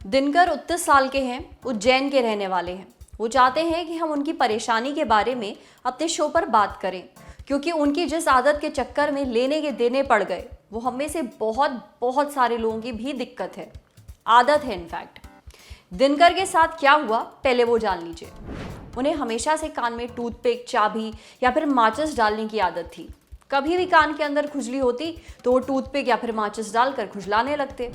दिनकर 29 साल के हैं, उज्जैन के रहने वाले हैं। वो चाहते हैं कि हम उनकी परेशानी के बारे में अपने शो पर बात करें, क्योंकि उनकी जिस आदत के चक्कर में लेने के देने पड़ गए, वो हम में से बहुत सारे लोगों की भी दिक्कत है, आदत है इनफैक्ट। दिनकर के साथ क्या हुआ पहले वो जान लीजिए। उन्हें हमेशा से कान में टूथपिक, चाबी या फिर माचिस डालने की आदत थी। कभी भी कान के अंदर खुजली होती तो वो टूथपिक या फिर माचिस डालकर खुजलाने लगते।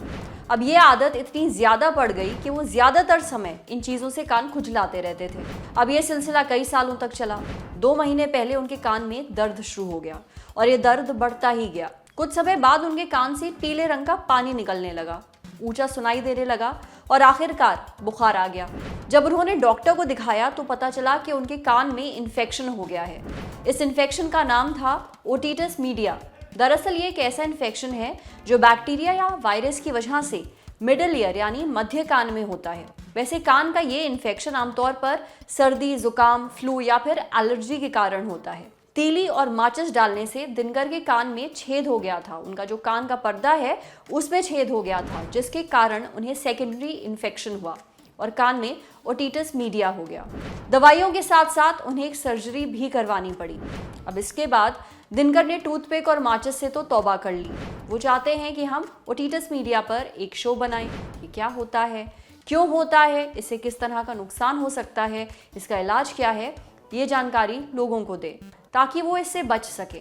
अब ये आदत इतनी ज़्यादा पड़ गई कि वो ज़्यादातर समय इन चीज़ों से कान खुजलाते रहते थे। अब ये सिलसिला कई सालों तक चला। 2 महीने पहले उनके कान में दर्द शुरू हो गया और ये दर्द बढ़ता ही गया। कुछ समय बाद उनके कान से पीले रंग का पानी निकलने लगा, ऊंचा सुनाई देने लगा और आखिरकार बुखार आ गया। जब उन्होंने डॉक्टर को दिखाया तो पता चला कि उनके कान में इन्फेक्शन हो गया है। इस इन्फेक्शन का नाम था ओटिटिस मीडिया। दरअसल ये एक ऐसा इन्फेक्शन है जो बैक्टीरिया या वायरस की वजह से मिडिल ईयर यानी मध्य कान में होता है। वैसे कान का ये इन्फेक्शन आमतौर पर सर्दी, जुकाम, फ्लू या फिर एलर्जी के कारण होता है। तीली और माचिस डालने से दिनकर के कान में छेद हो गया था। उनका जो कान का पर्दा है उसमें छेद हो गया था, जिसके कारण उन्हें सेकेंडरी इन्फेक्शन हुआ और कान में ओटिटिस मीडिया हो गया। दवाइयों के साथ साथ उन्हें एक सर्जरी भी करवानी पड़ी। अब इसके बाद दिनकर ने टूथपिक और माचिस से तो तौबा कर ली। वो चाहते हैं कि हम ओटिटिस मीडिया पर एक शो बनाएं। ये क्या होता है, क्यों होता है, इससे किस तरह का नुकसान हो सकता है, इसका इलाज क्या है, ये जानकारी लोगों को दे ताकि वो इससे बच सके।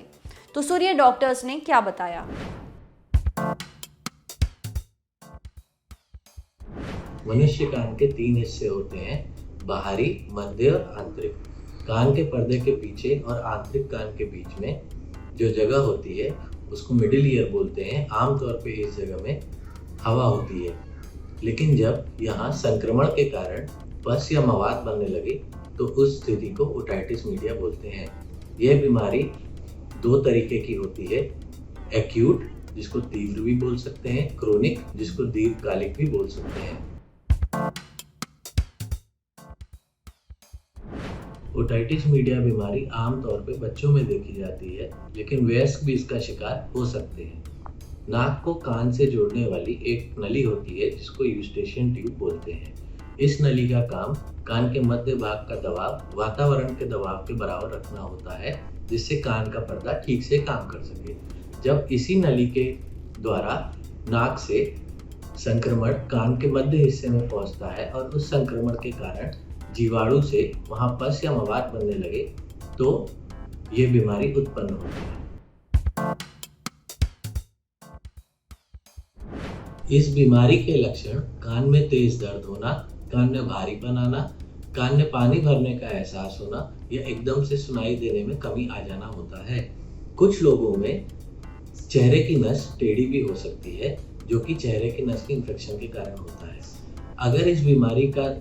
तो सुनिए डॉक्टर्स ने क्या बताया। मनुष्य कान के 3 हिस्से होते हैं, बाहरी, मध्य और आंतरिक। कान के पर्दे के पीछे और आंतरिक कान के बीच में जो जगह होती है उसको मिडिल ईयर बोलते हैं। आमतौर पे इस जगह में हवा होती है, लेकिन जब यहाँ संक्रमण के कारण पस या मवाद बनने लगे तो उस स्थिति को ओटाइटिस मीडिया बोलते हैं। यह बीमारी 2 तरीके की होती है, एक्यूट जिसको तीव्र भी बोल सकते हैं, क्रोनिक जिसको दीर्घकालिक भी बोल सकते हैं। ओटाइटिस मीडिया बीमारी आमतौर पे बच्चों में देखी जाती है, लेकिन वयस्क भी इसका शिकार हो सकते हैं। नाक को कान से जोड़ने वाली एक नली होती है जिसको यूस्टेशियन ट्यूब बोलते हैं। इस नली का काम कान के मध्य भाग का दबाव वातावरण के दबाव के बराबर रखना होता है, जिससे कान का पर्दा ठीक से काम कर सके। जब इसी नली के द्वारा नाक से संक्रमण कान के मध्य हिस्से में पहुंचता है और उस संक्रमण के कारण जीवाणु से वहां पस या मवाद बनने लगे तो ये बीमारी उत्पन्न होती है। इस बीमारी के लक्षण कान में तेज दर्द होना, कान में भारीपन आना, कान में पानी भरने का एहसास होना या एकदम से सुनाई देने में कमी आ जाना होता है। कुछ लोगों में चेहरे की नस टेढ़ी भी हो सकती है, जो कि चेहरे की नस के इन्फेक्शन के कारण होता है। अगर इस बीमारी का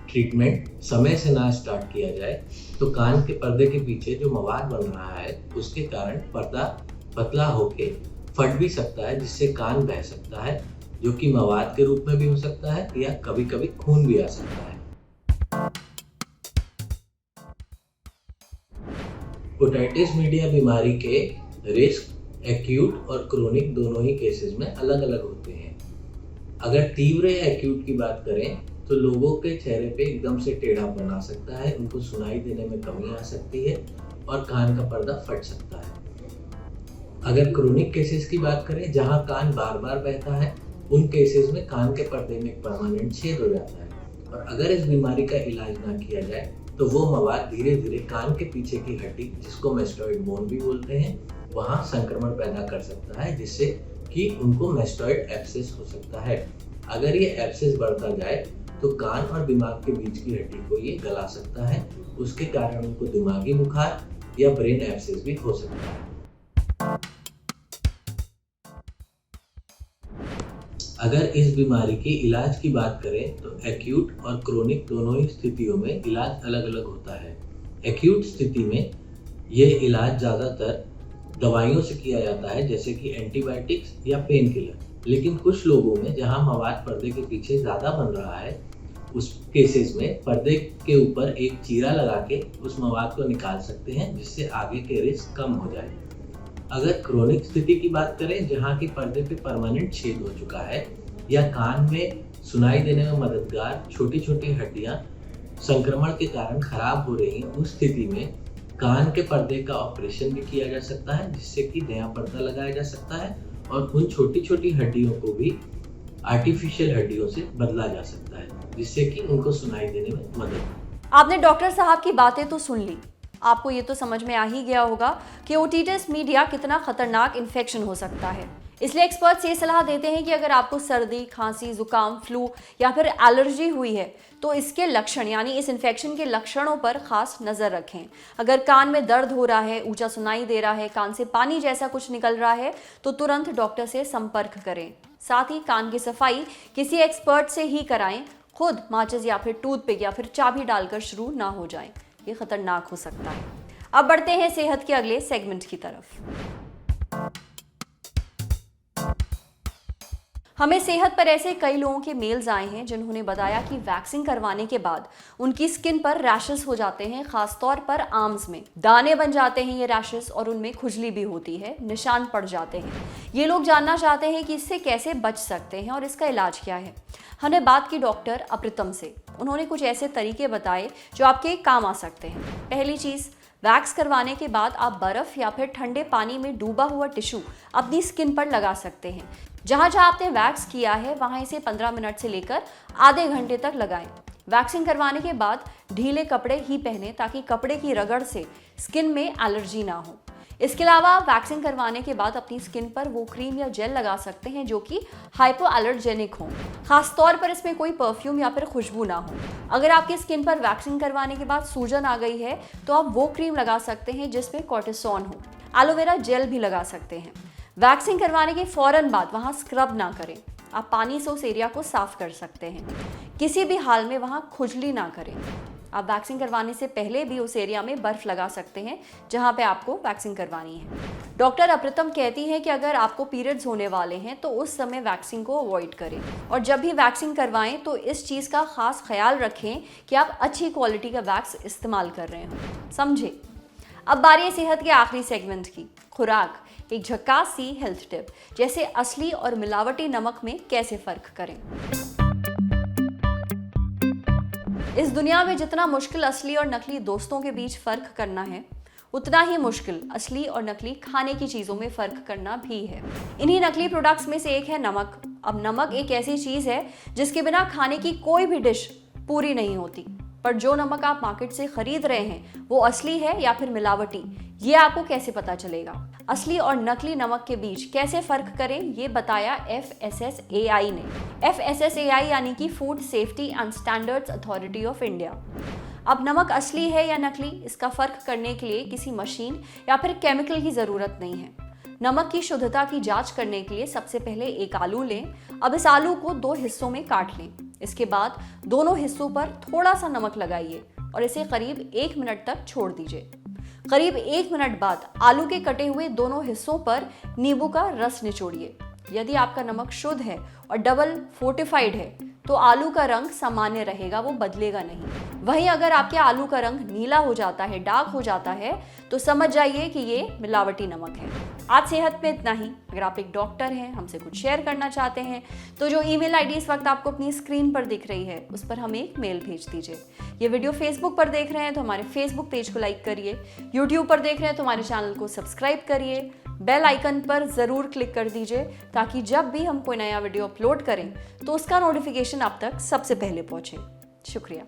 ट्रीटमेंट समय से ना स्टार्ट किया जाए तो कान के पर्दे के पीछे जो मवाद बन रहा है उसके कारण पर्दा पतला होके फट भी सकता है, जिससे कान बह सकता है, जो कि मवाद के रूप में भी हो सकता है या कभी कभी खून भी आ सकता है। ओटाइटिस मीडिया बीमारी के रिस्क एक्यूट और क्रोनिक दोनों ही केसेस में अलग अलग होते हैं। अगर तीव्र या एक्यूट की बात करें तो लोगों के चेहरे पे एकदम से टेढ़ापन आ सकता है, उनको सुनाई देने में कमी आ सकती है और कान का पर्दा फट सकता है। अगर क्रोनिक केसेस की बात करें जहां कान बार बार बहता है, उन केसेस में कान के पर्दे में एक परमानेंट छेद हो जाता है और अगर इस बीमारी का इलाज ना किया जाए तो वो मवाद धीरे धीरे कान के पीछे की हड्डी, जिसको मेस्टॉइड बोन भी बोलते हैं, वहां संक्रमण पैदा कर सकता है, जिससे कि उनको मेस्टॉइड एब्सेस हो सकता है। अगर ये एब्सेस बढ़ता जाए तो कान और दिमाग के बीच की हड्डी को ये गला सकता है, उसके कारण उनको दिमागी बुखार या ब्रेन एब्सेस भी हो सकता है। अगर इस बीमारी के इलाज की बात करें तो एक्यूट और क्रोनिक दोनों ही स्थितियों में इलाज अलग अलग होता है। एक्यूट स्थिति में ये इलाज ज़्यादातर दवाइयों से किया जाता है, जैसे कि एंटीबायोटिक्स या पेन किलर। लेकिन कुछ लोगों में जहां मवाद पर्दे के पीछे ज़्यादा बन रहा है, उस केसेस में पर्दे के ऊपर एक चीरा लगा के उस मवाद को निकाल सकते हैं, जिससे आगे के रिस्क कम हो जाए। अगर क्रोनिक स्थिति की बात करें, जहाँ की पर्दे पे परमानेंट छेद हो चुका है या कान में सुनाई देने में मददगार छोटी छोटी हड्डियां संक्रमण के कारण खराब हो रही हैं, उस स्थिति में कान के पर्दे का ऑपरेशन भी किया जा सकता है, जिससे कि नया पर्दा लगाया जा सकता है और उन छोटी छोटी हड्डियों को भी आर्टिफिशियल हड्डियों से बदला जा सकता है, जिससे कि उनको सुनाई देने में मदद। आपने डॉक्टर साहब की बातें तो सुन ली, आपको ये तो समझ में आ ही गया होगा कि ओटिटिस मीडिया कितना खतरनाक इन्फेक्शन हो सकता है। इसलिए एक्सपर्ट्स ये सलाह देते हैं कि अगर आपको सर्दी, खांसी, जुकाम, फ्लू या फिर एलर्जी हुई है तो इसके लक्षण यानी इस इन्फेक्शन के लक्षणों पर खास नजर रखें। अगर कान में दर्द हो रहा है, ऊंचा सुनाई दे रहा है, कान से पानी जैसा कुछ निकल रहा है तो तुरंत डॉक्टर से संपर्क करें। साथ ही कान की सफाई किसी एक्सपर्ट से ही कराएं, खुद माचिस या फिर टूथपिक या फिर चाबी डालकर शुरू ना हो जाएं, ये खतरनाक हो सकता है। अब बढ़ते हैं सेहत के अगले सेगमेंट की तरफ। हमें सेहत पर ऐसे कई लोगों के मेल्स आए हैं जिन्होंने बताया कि वैक्सीन करवाने के बाद उनकी स्किन पर रैशेस हो जाते हैं, खासतौर पर आर्म्स में दाने बन जाते हैं ये रैशेस और उनमें खुजली भी होती है, निशान पड़ जाते हैं। ये लोग जानना चाहते हैं कि इससे कैसे बच सकते हैं और इसका इलाज क्या है। हमने बात की डॉक्टर अप्रितम से। उन्होंने कुछ ऐसे तरीके बताए जो आपके काम आ सकते हैं। पहली चीज, वैक्स करवाने के बाद आप बर्फ या फिर ठंडे पानी में डूबा हुआ टिश्यू अपनी स्किन पर लगा सकते हैं। जहां जहां आपने वैक्स किया है वहां इसे 15 मिनट से लेकर आधे घंटे तक लगाएं। वैक्सिंग करवाने के बाद ढीले कपड़े ही पहने ताकि कपड़े की रगड़ से स्किन में एलर्जी ना हो। इसके अलावा आप वैक्सिंग करवाने के बाद अपनी स्किन पर वो क्रीम या जेल लगा सकते हैं जो कि हाइपो एलर्जेनिक हो, खासतौर पर इसमें कोई परफ्यूम या फिर खुशबू ना हो। अगर आपकी स्किन पर वैक्सिंग करवाने के बाद सूजन आ गई है तो आप वो क्रीम लगा सकते हैं जिसमें कॉर्टिसोन हो। एलोवेरा जेल भी लगा सकते हैं। वैक्सिंग करवाने के फौरन बाद वहां स्क्रब ना करें। आप पानी से उस एरिया को साफ कर सकते हैं। किसी भी हाल में वहां खुजली ना करें। आप वैक्सिंग करवाने से पहले भी उस एरिया में बर्फ लगा सकते हैं जहां पे आपको वैक्सिंग करवानी है। डॉक्टर अप्रितम कहती हैं कि अगर आपको पीरियड्स होने वाले हैं तो उस समय वैक्सिंग को अवॉइड करें और जब भी वैक्सिंग करवाएं तो इस चीज़ का खास ख्याल रखें कि आप अच्छी क्वालिटी का वैक्स इस्तेमाल कर रहे हो। समझे? अब बारी है सेहत के आखिरी सेगमेंट की, खुराक। एक झक्कास सी हेल्थ टिप, जैसे असली और मिलावटी नमक में कैसे फर्क करें। इस दुनिया में जितना मुश्किल असली और नकली दोस्तों के बीच फर्क करना है, उतना ही मुश्किल असली और नकली खाने की चीजों में फर्क करना भी है। इन्हीं नकली प्रोडक्ट्स में से एक है नमक। अब नमक एक ऐसी चीज है जिसके बिना खाने की कोई भी डिश पूरी नहीं होती। पर जो नमक आप मार्केट से खरीद रहे हैं वो असली है या फिर मिलावटी, ये आपको कैसे पता चलेगा? असली और नकली नमक के बीच कैसे फर्क करें, ये बताया FSSAI ने। FSSAI यानी कि food safety and standards authority of India. अब नमक असली है या नकली, इसका फर्क करने के लिए किसी मशीन या फिर केमिकल की जरूरत नहीं है। नमक की शुद्धता की जांच करने के लिए सबसे पहले एक आलू लें। अब इस आलू को 2 हिस्सों में काट लें। इसके बाद दोनों हिस्सों पर थोड़ा सा नमक लगाइए और इसे करीब 1 मिनट तक छोड़ दीजिए। करीब 1 मिनट बाद आलू के कटे हुए दोनों हिस्सों पर नींबू का रस निचोड़िए। यदि आपका नमक शुद्ध है और डबल फोर्टिफाइड है तो आलू का रंग सामान्य रहेगा, वो बदलेगा नहीं। वहीं अगर आपके आलू का रंग नीला हो जाता है, डार्क हो जाता है, तो समझ जाइए कि ये मिलावटी नमक है। आज सेहत में इतना ही। अगर आप एक डॉक्टर हैं, हमसे कुछ शेयर करना चाहते हैं तो जो ईमेल आईडी इस वक्त आपको अपनी स्क्रीन पर दिख रही है उस पर हमें एक मेल भेज दीजिए। ये वीडियो फेसबुक पर देख रहे हैं तो हमारे फेसबुक पेज को लाइक करिए, यूट्यूब पर देख रहे हैं तो हमारे चैनल को सब्सक्राइब करिए, बेल आइकन पर ज़रूर क्लिक कर दीजिए ताकि जब भी हम कोई नया वीडियो अपलोड करें तो उसका नोटिफिकेशन आप तक सबसे पहले पहुंचे। शुक्रिया।